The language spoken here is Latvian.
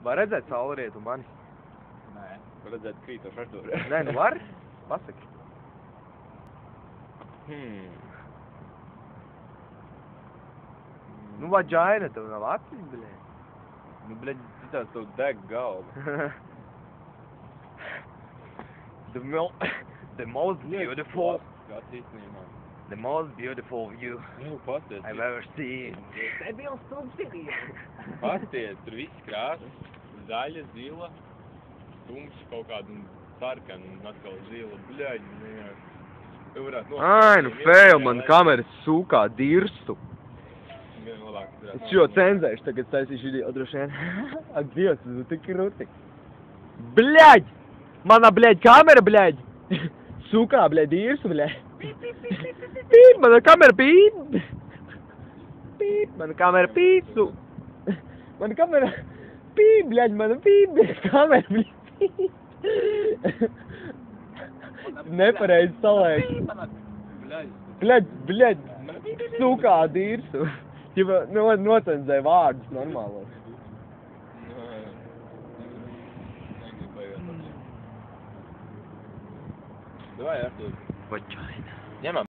Var redzēt saulrietu mani? Nē, var redzēt krītošu Arturu. Nē, nu var? Pasaki. Nu, vaģaina tev nav acis, bļē. Nu, bļaļ, citās tev deg galva. The most beautiful, Kāds īstenībā. the most beautiful view Nu, pasties. I've ever seen. Pasties, tur viss krāsas. Zaļa, zila, tumša kaut kāda un sarkana un atkal zila. Bļaļ, vienkārši. Tu varētu Ai, nu fail, man kameras sūkā dirstu. Vien labāk, tu varētu Es šo cenzēšu, tagad taisīšu video droši vien. Ak, Dievs, tas ir tik krūti. Bļaļ! Mana, bļaļ, kamera, bļaļ! Sūkā, bļaļ, dirstu, bļaļ. Pīp, mana kamera pīp! Pīp, mana kamera pīp, mana kamera pīp, bļaļ, mana pīp, kamera, bļaļ, pīp. Nepareizi salēk. Bļaļ, sūkā dirstu. Ķipa, nocenzēja vārdus normālos. Давай, Artur. Vaģaina. Ņemam.